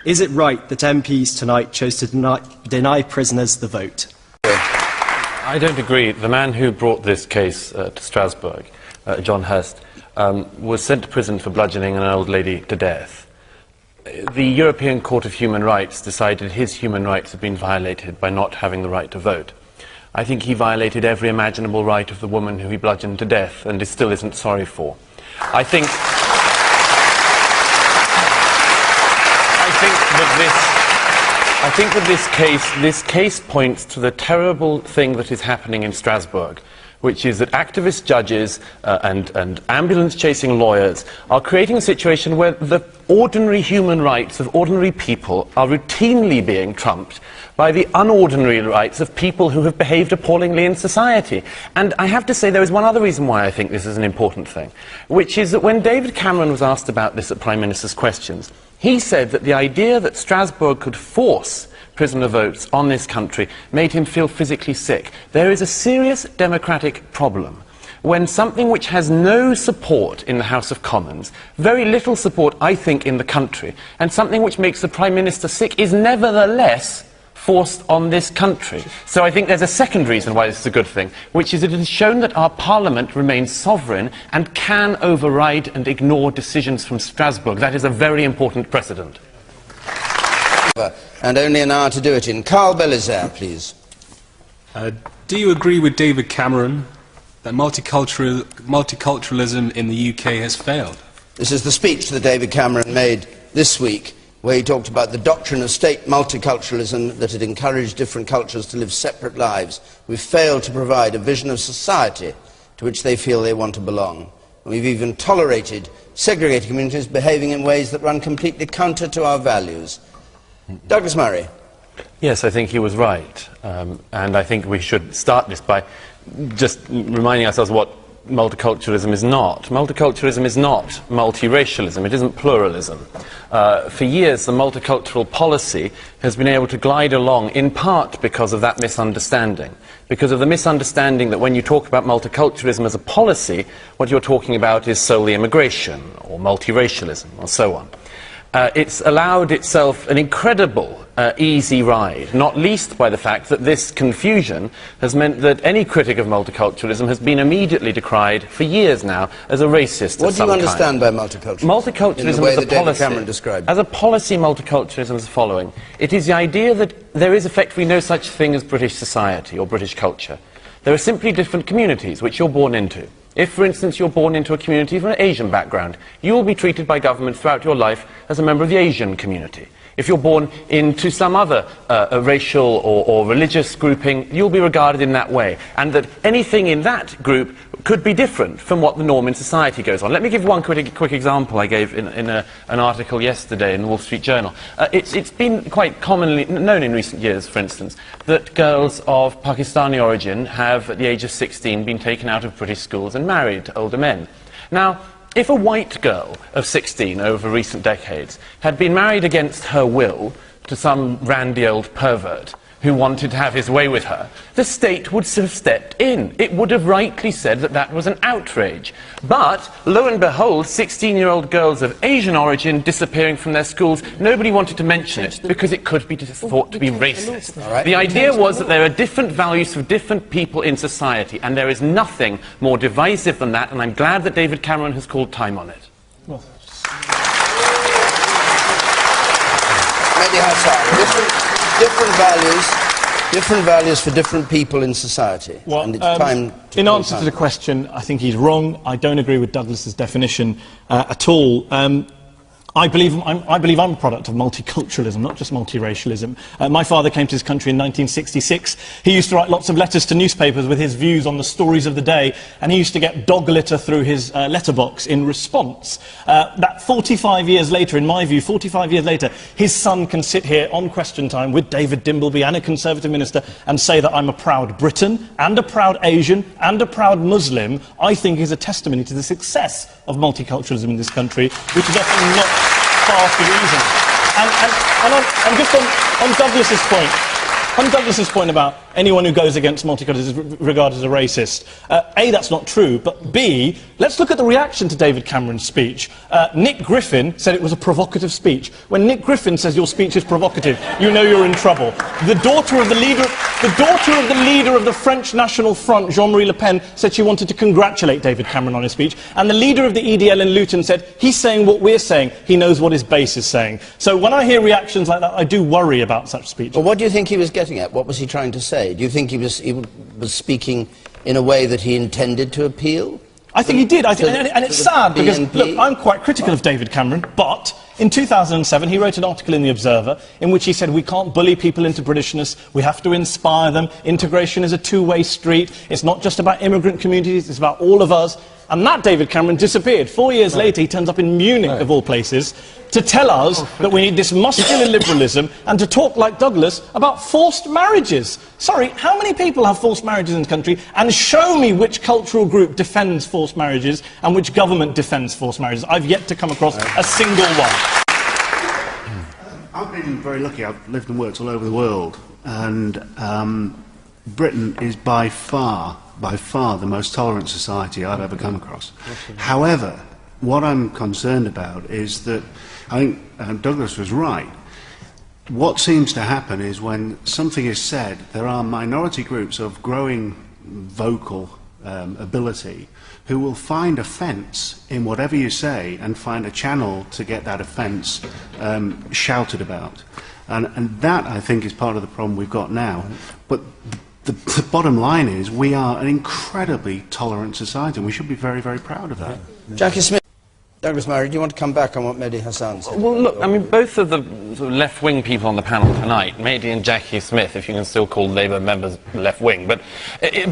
Is it right that MPs tonight chose to deny prisoners the vote? I don't agree. The man who brought this case to Strasbourg, John Hurst, was sent to prison for bludgeoning an old lady to death. The European Court of Human Rights decided his human rights have been violated by not having the right to vote. I think he violated every imaginable right of the woman who he bludgeoned to death and still isn't sorry for. I think that this case points to the terrible thing that is happening in Strasbourg, which is that activist judges and ambulance-chasing lawyers are creating a situation where the ordinary human rights of ordinary people are routinely being trumped by the unordinary rights of people who have behaved appallingly in society. And I have to say there is one other reason why I think this is an important thing, which is that when David Cameron was asked about this at Prime Minister's Questions, he said that the idea that Strasbourg could force prisoner votes on this country made him feel physically sick. There is a serious democratic problem when something which has no support in the House of Commons, very little support, I think, in the country, and something which makes the Prime Minister sick is nevertheless forced on this country. So I think there's a second reason why this is a good thing, which is that it has shown that our Parliament remains sovereign and can override and ignore decisions from Strasbourg. That is a very important precedent. And only an hour to do it in. Carl Belizaire, please. Do you agree with David Cameron that multiculturalism in the UK has failed? This is the speech that David Cameron made this week, where he talked about the doctrine of state multiculturalism, that it encouraged different cultures to live separate lives. We've failed to provide a vision of society to which they feel they want to belong. And we've even tolerated segregated communities behaving in ways that run completely counter to our values. Douglas Murray. Yes, I think he was right. And I think we should start this by just reminding ourselves what multiculturalism is not. Multiculturalism is not multiracialism. It isn't pluralism. For years, the multicultural policy has been able to glide along, in part because of that misunderstanding. Because of the misunderstanding that when you talk about multiculturalism as a policy, what you're talking about is solely immigration, or multiracialism, or so on. It's allowed itself an incredible easy ride, not least by the fact that this confusion has meant that any critic of multiculturalism has been immediately decried for years now as a racist of some kind. What do you understand by multiculturalism? Multiculturalism as a policy, Cameron described. As a policy, multiculturalism is the following. It is the idea that there is effectively no such thing as British society or British culture. There are simply different communities which you're born into. If, for instance, you're born into a community from an Asian background, you will be treated by government throughout your life as a member of the Asian community. If you're born into some other racial or religious grouping, you'll be regarded in that way. And that anything in that group could be different from what the norm in society goes on. Let me give one quick example I gave in an article yesterday in the Wall Street Journal. It's been quite commonly known in recent years, for instance, that girls of Pakistani origin have, at the age of 16, been taken out of British schools and married to older men. Now, if a white girl of 16 over recent decades had been married against her will to some randy old pervert who wanted to have his way with her, the state would have stepped in. It would have rightly said that that was an outrage. But, lo and behold, 16-year-old girls of Asian origin disappearing from their schools, nobody wanted to mention it because it could be thought to be racist. The idea was that there are different values for different people in society, and there is nothing more divisive than that, and I'm glad that David Cameron has called time on it. Maybe different values for different people in society. Well, and it's time to in answer to the question, I think he's wrong. I don't agree with Douglas's definition at all. I believe I'm a product of multiculturalism, not just multiracialism. My father came to this country in 1966. He used to write lots of letters to newspapers with his views on the stories of the day, and he used to get dog litter through his letterbox in response. That 45 years later, in my view, 45 years later, his son can sit here on Question Time with David Dimbleby and a Conservative minister and say that I'm a proud Briton and a proud Asian and a proud Muslim. I think is a testimony to the success of multiculturalism in this country, which is definitely not far from reason. And just on Douglas's point about anyone who goes against multiculturalism is regarded as a racist. A, that's not true, but B, let's look at the reaction to David Cameron's speech. Nick Griffin said it was a provocative speech. When Nick Griffin says your speech is provocative, you know you're in trouble. The daughter of the leader of the French National Front, Jean-Marie Le Pen, said she wanted to congratulate David Cameron on his speech, and the leader of the EDL in Luton said he's saying what we're saying, he knows what his base is saying. So when I hear reactions like that, I do worry about such speech. Well, what do you think he was getting at? What was he trying to say? Do you think he was speaking in a way that he intended to appeal? I think he did, and it's sad because, look, I'm quite critical of David Cameron, but in 2007 he wrote an article in The Observer in which he said we can't bully people into Britishness, we have to inspire them, integration is a two-way street, it's not just about immigrant communities, it's about all of us. And that David Cameron disappeared. 4 years later, he turns up in Munich, of all places, to tell us that we need this muscular liberalism and to talk like Douglas about forced marriages. Sorry, how many people have forced marriages in the country? And show me which cultural group defends forced marriages and which government defends forced marriages. I've yet to come across a single one. I've been very lucky. I've lived and worked all over the world. And Britain is by far the most tolerant society I've ever come across. However, what I'm concerned about is that, I think Douglas was right, what seems to happen is when something is said, there are minority groups of growing vocal ability who will find offence in whatever you say and find a channel to get that offence shouted about. And that, I think, is part of the problem we've got now. But the bottom line is we are an incredibly tolerant society, and we should be very, very proud of that. Jackie Smith. Douglas Murray, do you want to come back on what Mehdi Hassan said? Well, look, I mean, both of the sort of left-wing people on the panel tonight, Mehdi and Jackie Smith, if you can still call Labour members left-wing, but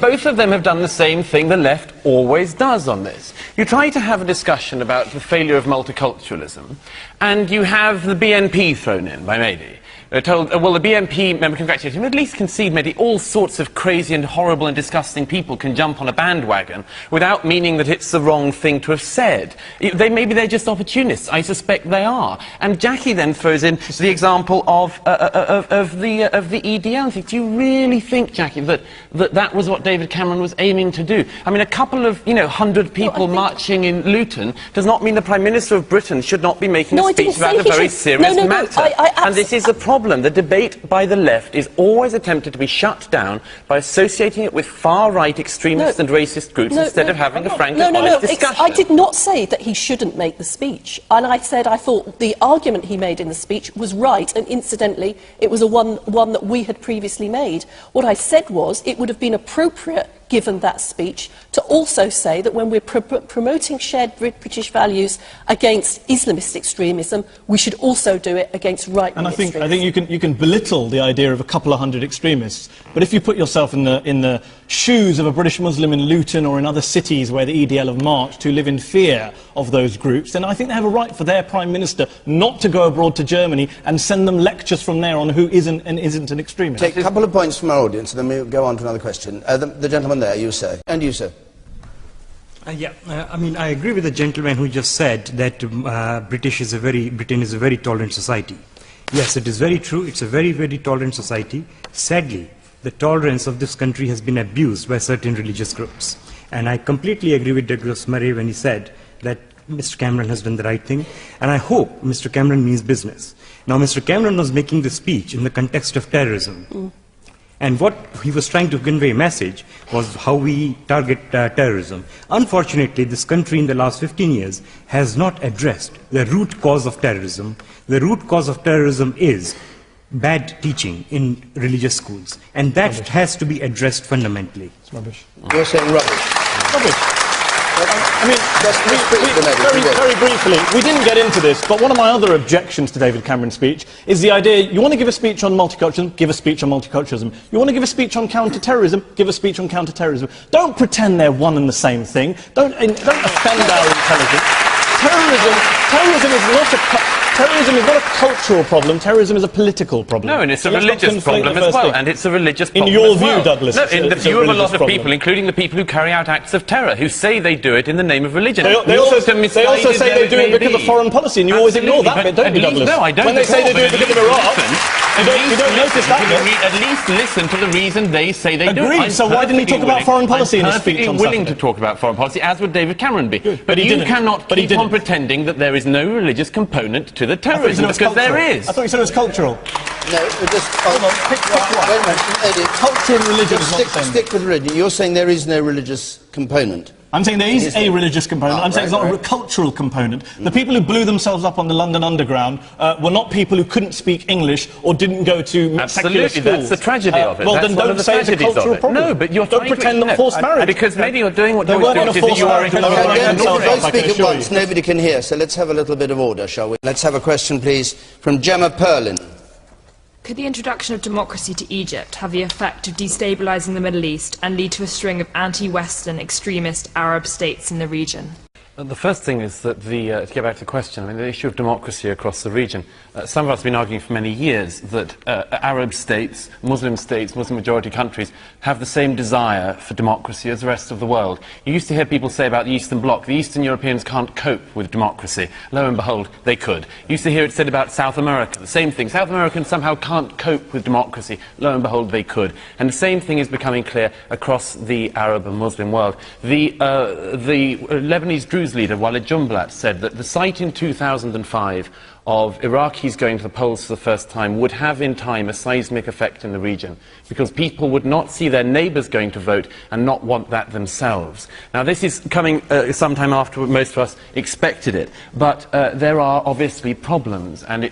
both of them have done the same thing the left always does on this. You try to have a discussion about the failure of multiculturalism, and you have the BNP thrown in by Mehdi. Told, well, the BNP member congratulated him, at least concede, Mehdi, all sorts of crazy and horrible and disgusting people can jump on a bandwagon without meaning that it's the wrong thing to have said. Maybe they're just opportunists. I suspect they are. And Jackie then throws in the example of the EDL. I think, do you really think, Jackie, that was what David Cameron was aiming to do? I mean, a couple of, 100 people marching in Luton does not mean the Prime Minister of Britain should not be making a speech about a very serious matter. And this is a problem. The debate by the left is always attempted to be shut down by associating it with far-right extremist and racist groups instead of having a frank and honest discussion. I did not say that he shouldn't make the speech. And I said I thought the argument he made in the speech was right, and incidentally, it was one that we had previously made. What I said was it would have been appropriate, given that speech, to also say that when we're promoting shared British values against Islamist extremism, we should also do it against right-wing extremism. I think you can belittle the idea of a couple of hundred extremists, but if you put yourself in the shoes of a British Muslim in Luton or in other cities where the EDL have marched who live in fear of those groups, then I think they have a right for their Prime Minister not to go abroad to Germany and send them lectures from there on who isn't and isn't an extremist. Take a couple of points from our audience, and then we'll go on to another question. The gentleman there, you say. And you, sir. I mean, I agree with the gentleman who just said that Britain is a very tolerant society. Yes, it is very true. It's a very, very tolerant society. Sadly, the tolerance of this country has been abused by certain religious groups. And I completely agree with Douglas Murray when he said that Mr. Cameron has done the right thing. And I hope Mr. Cameron means business. Now, Mr. Cameron was making the speech in the context of terrorism. And what he was trying to convey a message was how we target terrorism. Unfortunately, this country in the last 15 years has not addressed the root cause of terrorism. The root cause of terrorism is bad teaching in religious schools. And that has to be addressed fundamentally. It's rubbish. You're saying rubbish? Rubbish. I mean, very briefly, we didn't get into this, but one of my other objections to David Cameron's speech is the idea, you want to give a speech on multiculturalism, give a speech on multiculturalism. You want to give a speech on counter-terrorism, give a speech on counter-terrorism. Don't pretend they're one and the same thing. Don't offend our intelligence. Terrorism is not a cultural problem, terrorism is a political problem. No, and it's a religious problem as well, and it's a religious problem in your view, Douglas. No, in the view of a lot of people, including the people who carry out acts of terror, who say they do it in the name of religion. They also say they do it because of foreign policy, and you always ignore that bit, don't you, Douglas? No, I don't. When they say they do it because of Iraq... You don't notice that bit. At least listen to the reason they say they do. Agreed. So why didn't he talk about foreign policy in his speech on I'm willing Saturday? to talk about foreign policy, as would David Cameron be. Good. But he you didn't. cannot keep on pretending that there is no religious component to the terrorism, because there is. I thought you said it was cultural. No, just... Pick one. Wait a minute, Eddie. Culture and religion is not the same. Stick with religion. You're saying there is no religious component. I'm saying there is a religious component. I'm saying it's not a cultural component. The people who blew themselves up on the London Underground were not people who couldn't speak English or didn't go to secular schools. That's the tragedy of it. Well, that's then don't say it's a cultural problem. No, but you're don't pretend that forced marriage. Because maybe you're doing what they weren't on a forced marriage. Both speak at once. Nobody can hear. So let's have a little bit of order, shall we? Let's have a question, please, from Gemma Perlin. Could the introduction of democracy to Egypt have the effect of destabilising the Middle East and lead to a string of anti-Western extremist Arab states in the region? The first thing is that to get back to the question, I mean, the issue of democracy across the region, some of us have been arguing for many years that Arab states, Muslim majority countries, have the same desire for democracy as the rest of the world. You used to hear people say about the Eastern Bloc, the Eastern Europeans can't cope with democracy. Lo and behold, they could. You used to hear it said about South America, the same thing. South Americans somehow can't cope with democracy. Lo and behold, they could. And the same thing is becoming clear across the Arab and Muslim world. The Lebanese Druze leader, Walid Jumblat, said that the sight in 2005 of Iraqis going to the polls for the first time would have in time a seismic effect in the region, because people would not see their neighbours going to vote and not want that themselves. Now, this is coming sometime after most of us expected it, but there are obviously problems, and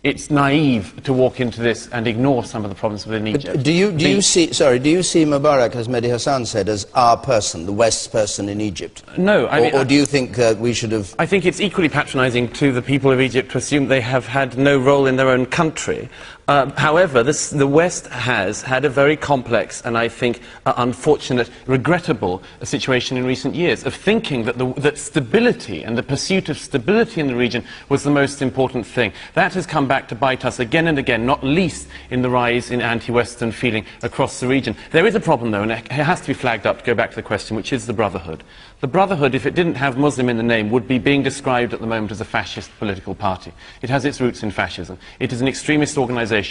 it's naive to walk into this and ignore some of the problems within Egypt. Do you see Mubarak, as Mehdi Hassan said, as our person, the West's person in Egypt? No, or do you think we should have... I think it's equally patronising to the people of Egypt to assume they have had no role in their own country. However, the West has had a very complex and, I think, unfortunate, regrettable situation in recent years of thinking that stability and the pursuit of stability in the region was the most important thing. That has come back to bite us again and again, not least in the rise in anti-Western feeling across the region. There is a problem, though, and it has to be flagged up, to go back to the question, which is the Brotherhood. The Brotherhood, if it didn't have Muslim in the name, would be being described at the moment as a fascist political party. It has its roots in fascism. It is an extremist organisation.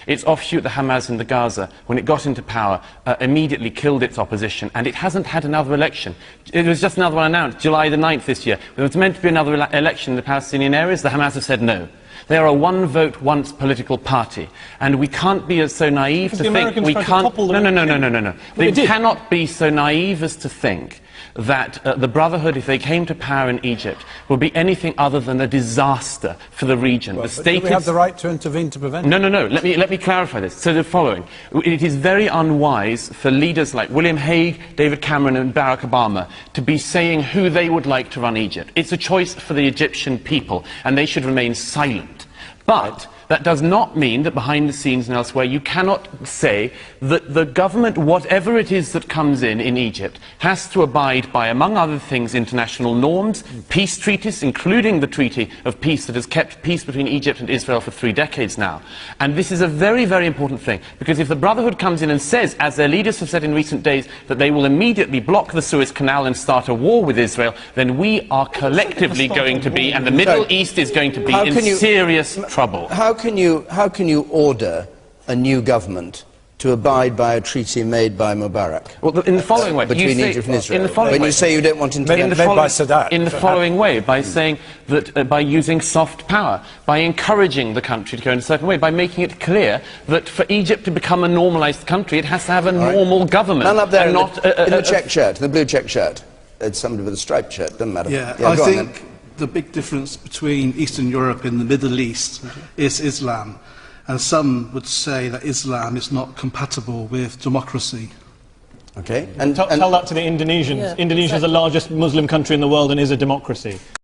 Its offshoot, the Hamas in the Gaza, when it got into power, immediately killed its opposition, and it hasn't had another election. It was just another one announced, July the 9th this year. There was meant to be another election in the Palestinian areas. The Hamas have said no. They are a one-vote, once political party, and we can't be so naive to think we can't... No. They cannot be so naive as to think that the Brotherhood, if they came to power in Egypt, would be anything other than a disaster for the region. Well, do we have the right to intervene to prevent it? No. Let me clarify this. So the following. It is very unwise for leaders like William Hague, David Cameron and Barack Obama to be saying who they would like to run Egypt. It's a choice for the Egyptian people, and they should remain silent. But that does not mean that behind the scenes and elsewhere you cannot say that the government, whatever it is that comes in Egypt, has to abide by, among other things, international norms, peace treaties, including the Treaty of Peace that has kept peace between Egypt and Israel for 3 decades now. And this is a very, very important thing, because if the Brotherhood comes in and says, as their leaders have said in recent days, that they will immediately block the Suez Canal and start a war with Israel, then we are collectively going to be, and the Middle East is going to be in serious trouble. How can you order a new government to abide by a treaty made by Mubarak? Well, in the following way, between Egypt and Israel. When you say you don't want intervention, made by Sadat. In the following way, by saying that by using soft power, by encouraging the country to go in a certain way, by making it clear that for Egypt to become a normalised country, it has to have a normal government. None up there in the check shirt, the blue check shirt. It's somebody with a striped shirt. Doesn't matter. Yeah, I think the big difference between Eastern Europe and the Middle East is Islam. And some would say that Islam is not compatible with democracy. Okay. And tell that to the Indonesians. Yeah, Indonesia is the largest Muslim country in the world and is a democracy.